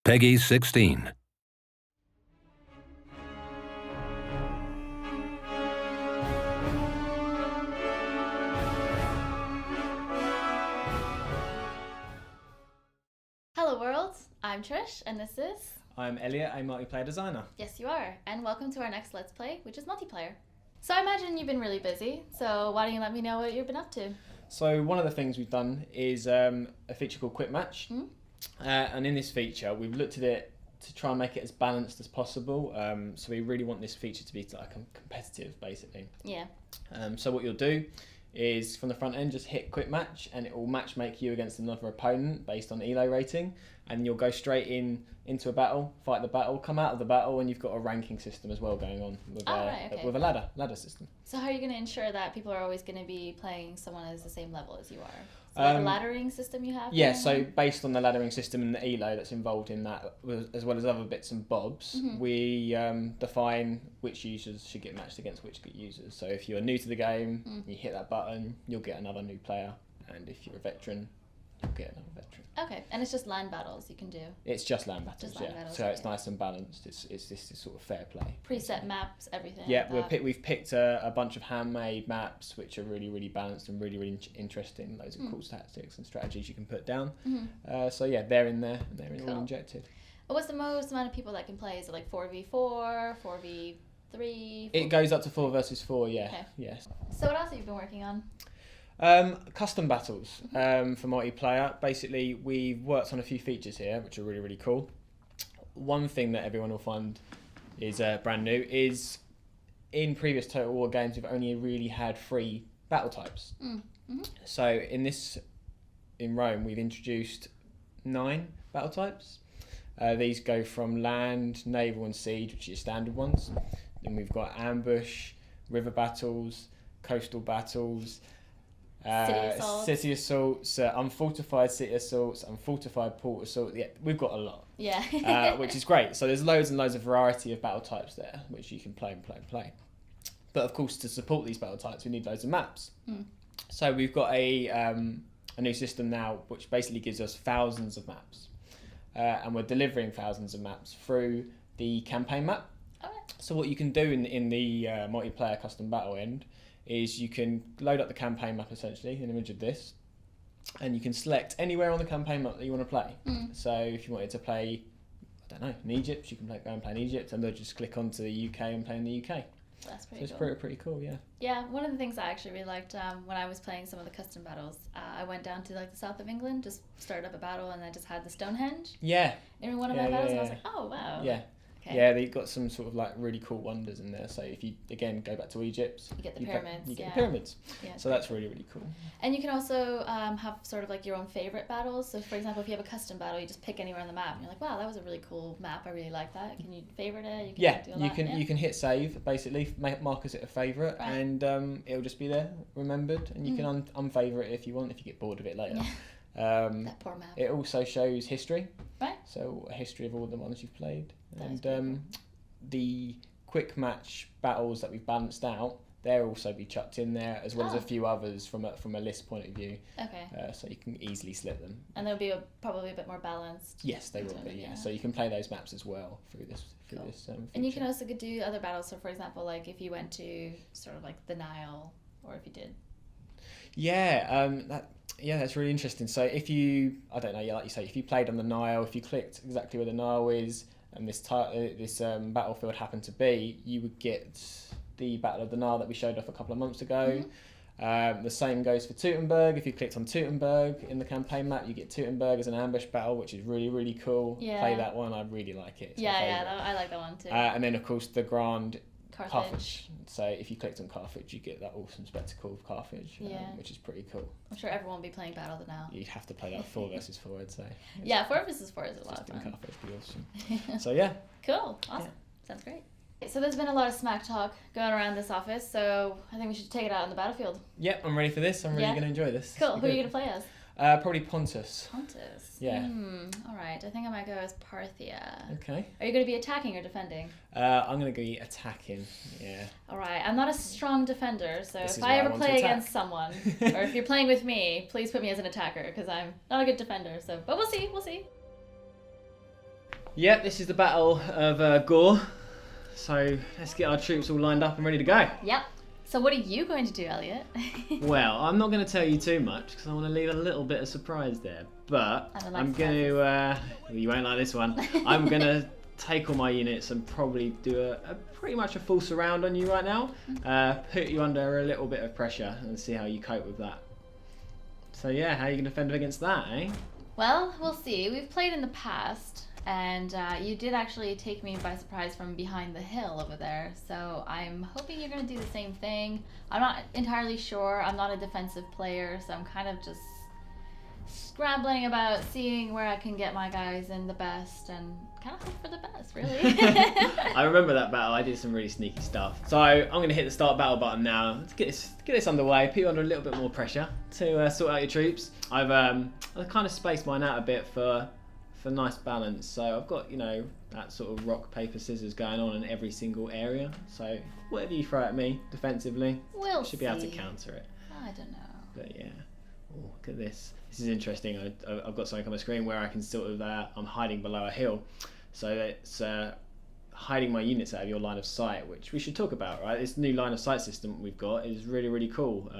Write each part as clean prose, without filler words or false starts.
Peggy 16. Hello world, I'm Trish and this is... I'm Elliot, a multiplayer designer. Yes you are, and welcome to our next Let's Play, which is multiplayer. So I imagine you've been really busy, so why don't you let me know what you've been up to? So one of the things we've done is a feature called Quick Match. Mm-hmm. And in this feature we've looked at it to try and make it as balanced as possible. So we really want this feature to be like competitive basically. Yeah. So what you'll do is from the front end just hit Quick Match and it will match make you against another opponent based on elo rating, and you'll go straight into a battle, fight the battle, come out of the battle, and you've got a ranking system as well going on with, with a ladder system. So how are you going to ensure that people are always going to be playing someone as the same level as you are? So like a laddering system you have? Yeah, so based on the laddering system and the elo that's involved in that, as well as other bits and bobs, we define which users should get matched against which users. So if you're new to the game, you hit that button, you'll get another new player, and if you're a veteran, you'll get another veteran. Okay, and it's just land battles you can do? It's just land battles, just land battles, so okay. It's nice and balanced. It's this sort of fair play. Preset maps, everything. Yeah, like we've picked a bunch of handmade maps which are really balanced and really interesting. Loads of cool tactics and strategies you can put down. So yeah, they're in there and they're all injected. Well, what's the most amount of people that can play? Is it like 4v4, 4v3? It goes up to 4 versus 4. Yeah. Okay. Yes. So what else have you been working on? Custom battles for multiplayer. Basically, we've worked on a few features here which are really cool. One thing that everyone will find is brand new is in previous Total War games we've only really had 3 battle types. So in Rome we've introduced 9 battle types. These go from land, naval and siege, which are your standard ones. Then we've got ambush, river battles, coastal battles, city assaults, unfortified city assaults, unfortified port assault. Yeah, we've got a lot. Yeah. Which is great. So there's loads and loads of variety of battle types there, which you can play. But of course, to support these battle types, we need loads of maps. So we've got a new system now, which basically gives us thousands of maps, and we're delivering thousands of maps through the campaign map. Okay. So what you can do in the multiplayer custom battle end is you can load up the campaign map, essentially, an image of this, and you can select anywhere on the campaign map that you want to play. So if you wanted to play, I don't know, in Egypt, you can go and play in Egypt, and they'll just click onto the UK and play in the UK. That's pretty so cool. It's pretty cool, yeah. Yeah, one of the things I actually really liked when I was playing some of the custom battles, I went down to like the south of England, just started up a battle, and I just had the Stonehenge. Yeah. In one of my battles, and I was like, oh wow. Yeah. Okay. Yeah, they've got some sort of like really cool wonders in there. So if you again go back to Egypt, you get the pyramids. You get the pyramids. Yeah, so that's really cool. And you can also have sort of like your own favorite battles. So for example, if you have a custom battle, you just pick anywhere on the map, and you're like, wow, that was a really cool map. I really like that. Can you favorite it? You can hit save basically, mark as it a favorite, right. And it'll just be there remembered, and you can unfavorite it if you want, if you get bored of it later. That poor map. It also shows history. Right. So a history of all the ones you've played, That's and the quick match battles that we've balanced out, they'll also be chucked in there, as well as a few others from a list point of view. Okay. So you can easily slip them. And they'll be probably a bit more balanced. Yes, they will be. Yeah. So you can play those maps as well through this. And you can also do other battles. So for example, like if you went to sort of like the Nile, or if you did. Yeah. That's really interesting. So if you, I don't know, like you say, if you played on the Nile, if you clicked exactly where the Nile is, and this battlefield happened to be, you would get the Battle of the Nile that we showed off a couple of months ago. The same goes for Teutoburg. If you clicked on Teutoburg in the campaign map, you get Teutoburg as an ambush battle, which is really cool. Yeah. Play that one. I really like it. It's I like that one too. And then of course the Grand Carthage. So if you clicked on Carthage, you get that awesome spectacle of Carthage, which is pretty cool. I'm sure everyone will be playing Battle of the Nile. You'd have to play that 4 versus 4, I'd say. 4 versus 4 is a lot of fun. Carthage would be awesome. So yeah. Cool. Awesome. Yeah. Sounds great. So there's been a lot of smack talk going around this office, so I think we should take it out on the battlefield. Yep, I'm ready for this. I'm really going to enjoy this. Cool. Who are you going to play as? Probably Pontus. Pontus. Yeah. All right. I think I might go as Parthia. Okay. Are you going to be attacking or defending? I'm going to be attacking. Yeah. All right. I'm not a strong defender, so if I ever play against someone, or if you're playing with me, please put me as an attacker because I'm not a good defender. So, but we'll see. We'll see. Yeah, this is the battle of Gore. So let's get our troops all lined up and ready to go. Yep. So what are you going to do, Elliot? Well, I'm not going to tell you too much because I want to leave a little bit of surprise there. But I'm going to, you won't like this one. I'm going to take all my units and probably do a pretty much a full surround on you right now. Put you under a little bit of pressure and see how you cope with that. So yeah, how are you going to defend against that, eh? Well, we'll see. We've played in the past. And you did actually take me by surprise from behind the hill over there. So I'm hoping you're going to do the same thing. I'm not entirely sure. I'm not a defensive player, so I'm kind of just scrambling about seeing where I can get my guys in the best and kind of hope for the best, really. I remember that battle. I did some really sneaky stuff. So I'm going to hit the start battle button now. Let's get this underway. Put you under a little bit more pressure to sort out your troops. I've kind of spaced mine out a bit for nice balance, so I've got, you know, that sort of rock paper scissors going on in every single area, so whatever you throw at me defensively, we'll should be able to counter it. I don't know, but yeah. Oh, look at this is interesting. I've got something on my screen where I can sort of I'm hiding below a hill, so it's hiding my units out of your line of sight, which we should talk about, right? This new line of sight system we've got is really cool.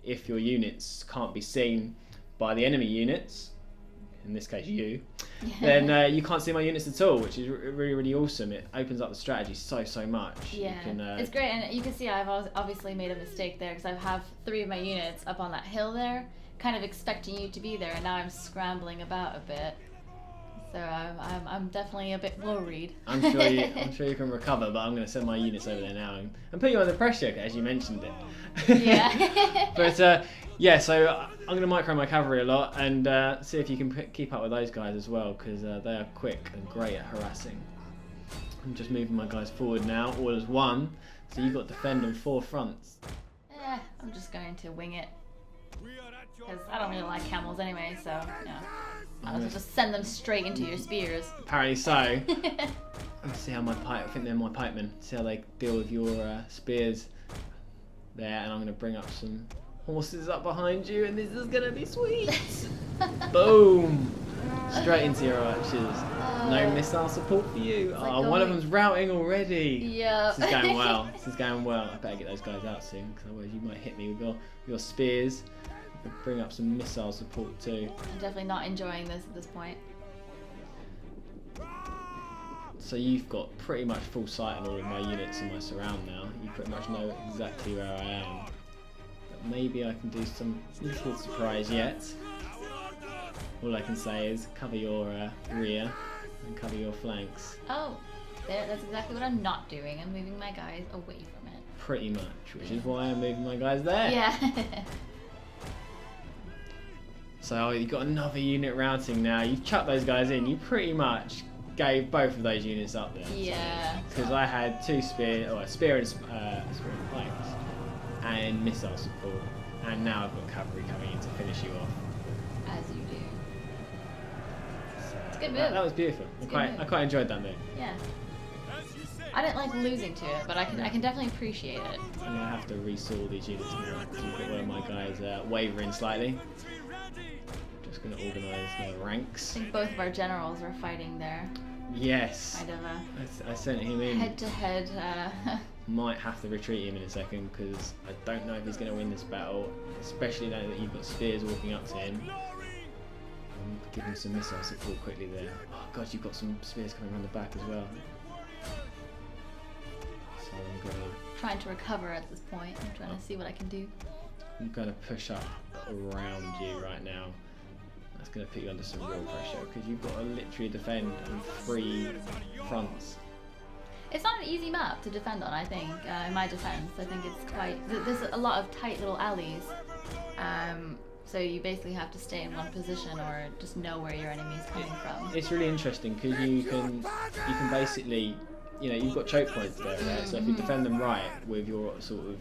If your units can't be seen by the enemy units, in this case you, then you can't see my units at all, which is really awesome. It opens up the strategy so much. Yeah, it's great, and you can see I've obviously made a mistake there because I have 3 of my units up on that hill there, kind of expecting you to be there, and now I'm scrambling about a bit. So I'm definitely a bit worried. I'm sure you can recover, but I'm going to send my units over there now and put you under pressure, as you mentioned it. Yeah. But yeah, so I'm going to micro my cavalry a lot and see if you can keep up with those guys as well, because they are quick and great at harassing. I'm just moving my guys forward now, all as one. So you've got to defend on 4 fronts. I'm just going to wing it, because I don't really like camels anyway, so yeah. I'll just send them straight into your spears. Apparently so. Let's see how I think they're my pikemen. See how they deal with your spears there, and I'm going to bring up some horses up behind you, and this is going to be sweet. Boom! Straight into your archers. No missile support for you. Like one of them's routing already. Yeah. This is going well. This is going well. I better get those guys out soon, because otherwise you might hit me with your spears. Bring up some missile support too. I'm definitely not enjoying this at this point. So you've got pretty much full sight on all of my units in my surround now. You pretty much know exactly where I am. But maybe I can do some little surprise yet. All I can say is cover your rear and cover your flanks. Oh, that's exactly what I'm not doing. I'm moving my guys away from it. Pretty much, which is why I'm moving my guys there. Yeah. So you've got another unit routing now. You've chucked those guys in. You pretty much gave both of those units up there. Yeah. Because I had 2 a spear and pikes, and missile support, and now I've got cavalry coming in to finish you off. As you do. So it's a good move. That was beautiful. I quite enjoyed that move. Yeah. I didn't like losing to it, but I can definitely appreciate it. I'm gonna have to resaw these units now because you've got one of my guys wavering slightly. Just going to organise my ranks. I think both of our generals were fighting there. Yes. Kind of I sent him in. Head-to-head. Might have to retreat him in a second because I don't know if he's going to win this battle, especially now that you've got spears walking up to him. I'm giving some missile support quickly there. Oh god, you've got some spears coming around the back as well. So I'm going to... trying to recover at this point. I'm trying to see what I can do. I'm going to push up around you right now. That's going to put you under some real pressure because you've got to literally defend on 3 fronts. It's not an easy map to defend on, I think, in my defense. I think it's quite... there's a lot of tight little alleys. So you basically have to stay in one position or just know where your enemy is coming from. It's really interesting because you can basically, you know, you've got choke points there, right? So if you defend them right with your sort of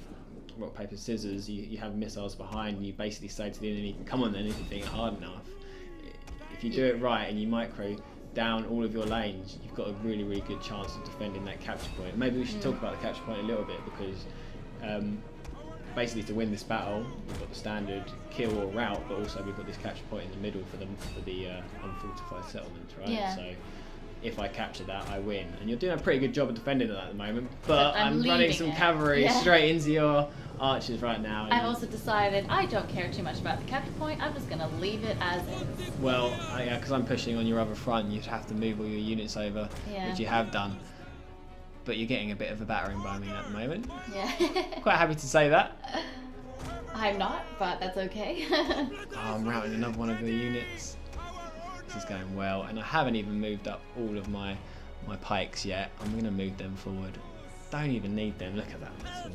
rock, paper, scissors, you have missiles behind and you basically say to the enemy, come on then, if you think hard enough. If you do it right and you micro down all of your lanes, you've got a really good chance of defending that capture point. Maybe we should talk about the capture point a little bit because basically to win this battle, we've got the standard kill or rout, but also we've got this capture point in the middle for the unfortified settlements, right? Yeah. So if I capture that, I win. And you're doing a pretty good job of defending that at the moment. But I'm running leaving some it. cavalry Yeah. straight into your archers right now. I've also decided I don't care too much about the capture point. I'm just going to leave it as is. Well, yeah, because I'm pushing on your other front, you'd have to move all your units over, Yeah. which you have done. But you're getting a bit of a battering by me at the moment. Yeah. Quite happy to say that. I'm not, but that's okay. Oh, I'm routing another one of the units. This is going well, and I haven't even moved up all of my pikes yet. I'm going to move them forward. Don't even need them. Look at that. That's awesome.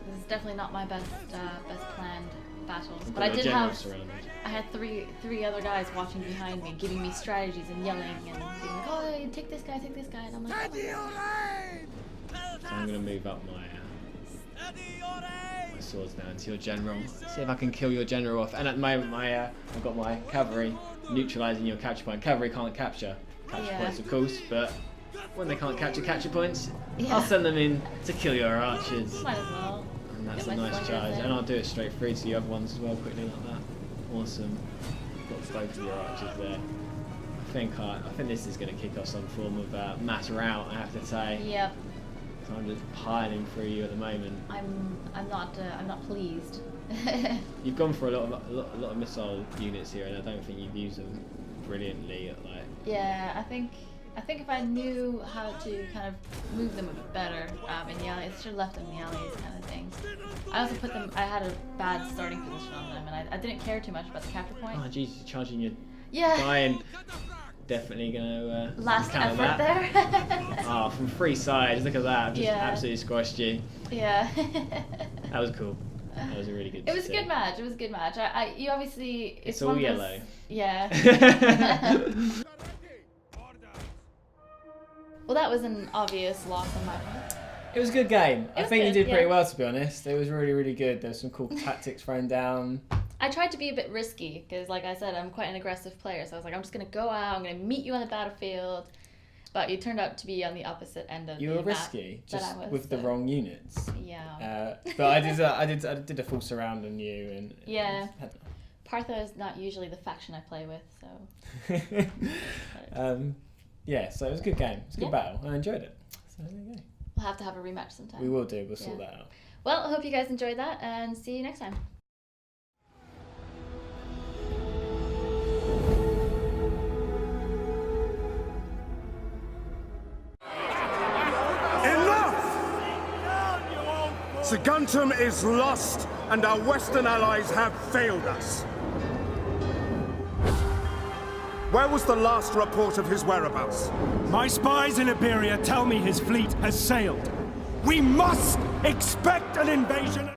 This is definitely not my best planned battles, I've but got I my did general have. surrounded. I had three other guys watching behind me, giving me strategies and yelling and being like, "Oh, hey, take this guy," and I'm like, "Oh." So I'm going to move up my swords now into your general. See if I can kill your general off. And at the moment, I've got my cavalry neutralising your capture point. Cavalry can't capture points, of course, but when they can't capture points, I'll send them in to kill your archers. Might as well. And that's Get a my nice slingers charge. in. And I'll do it straight through to the other ones as well, quickly like that. Awesome. Got both of your archers there. I think this is going to kick off some form of mass rout, I have to say. Yep. So I'm just piling through you at the moment. I'm not pleased. You've gone for a lot of missile units here, and I don't think you've used them brilliantly. Yeah, I think if I knew how to kind of move them a bit better in the alleys, I should have left them in the alleys, kind of thing. I also I had a bad starting position on them, and I didn't care too much about the capture point. Oh jeez, you're charging your Yeah. guy, and definitely gonna Last counter effort that. there. Oh, from 3 sides, look at that! I've just Yeah. absolutely squashed you. Yeah. That was cool. That was a really good. It was a good match. It was a good match. You obviously. It's one all of those- yellow. Yeah. Well, that was an obvious loss on my part. It was a good game. I was think you good, did pretty yeah. well, to be honest. It was really, really good. There was some cool tactics thrown down. I tried to be a bit risky because, like I said, I'm quite an aggressive player. So I was like, I'm just gonna go out. I'm gonna meet you on the battlefield. But you turned out to be on the opposite end of You the were map risky, that just I was, with the so- wrong units. Yeah. But I did a full surround on you, and Yeah. Parthia is not usually the faction I play with, so. Yeah, so it was a good game. It was a good Yeah. battle. I enjoyed it. So there you go. We'll have to have a rematch sometime. We will do. We'll sort that out. Well, I hope you guys enjoyed that, and see you next time. Saguntum is lost, and our Western allies have failed us. Where was the last report of his whereabouts? My spies in Iberia tell me his fleet has sailed. We must expect an invasion!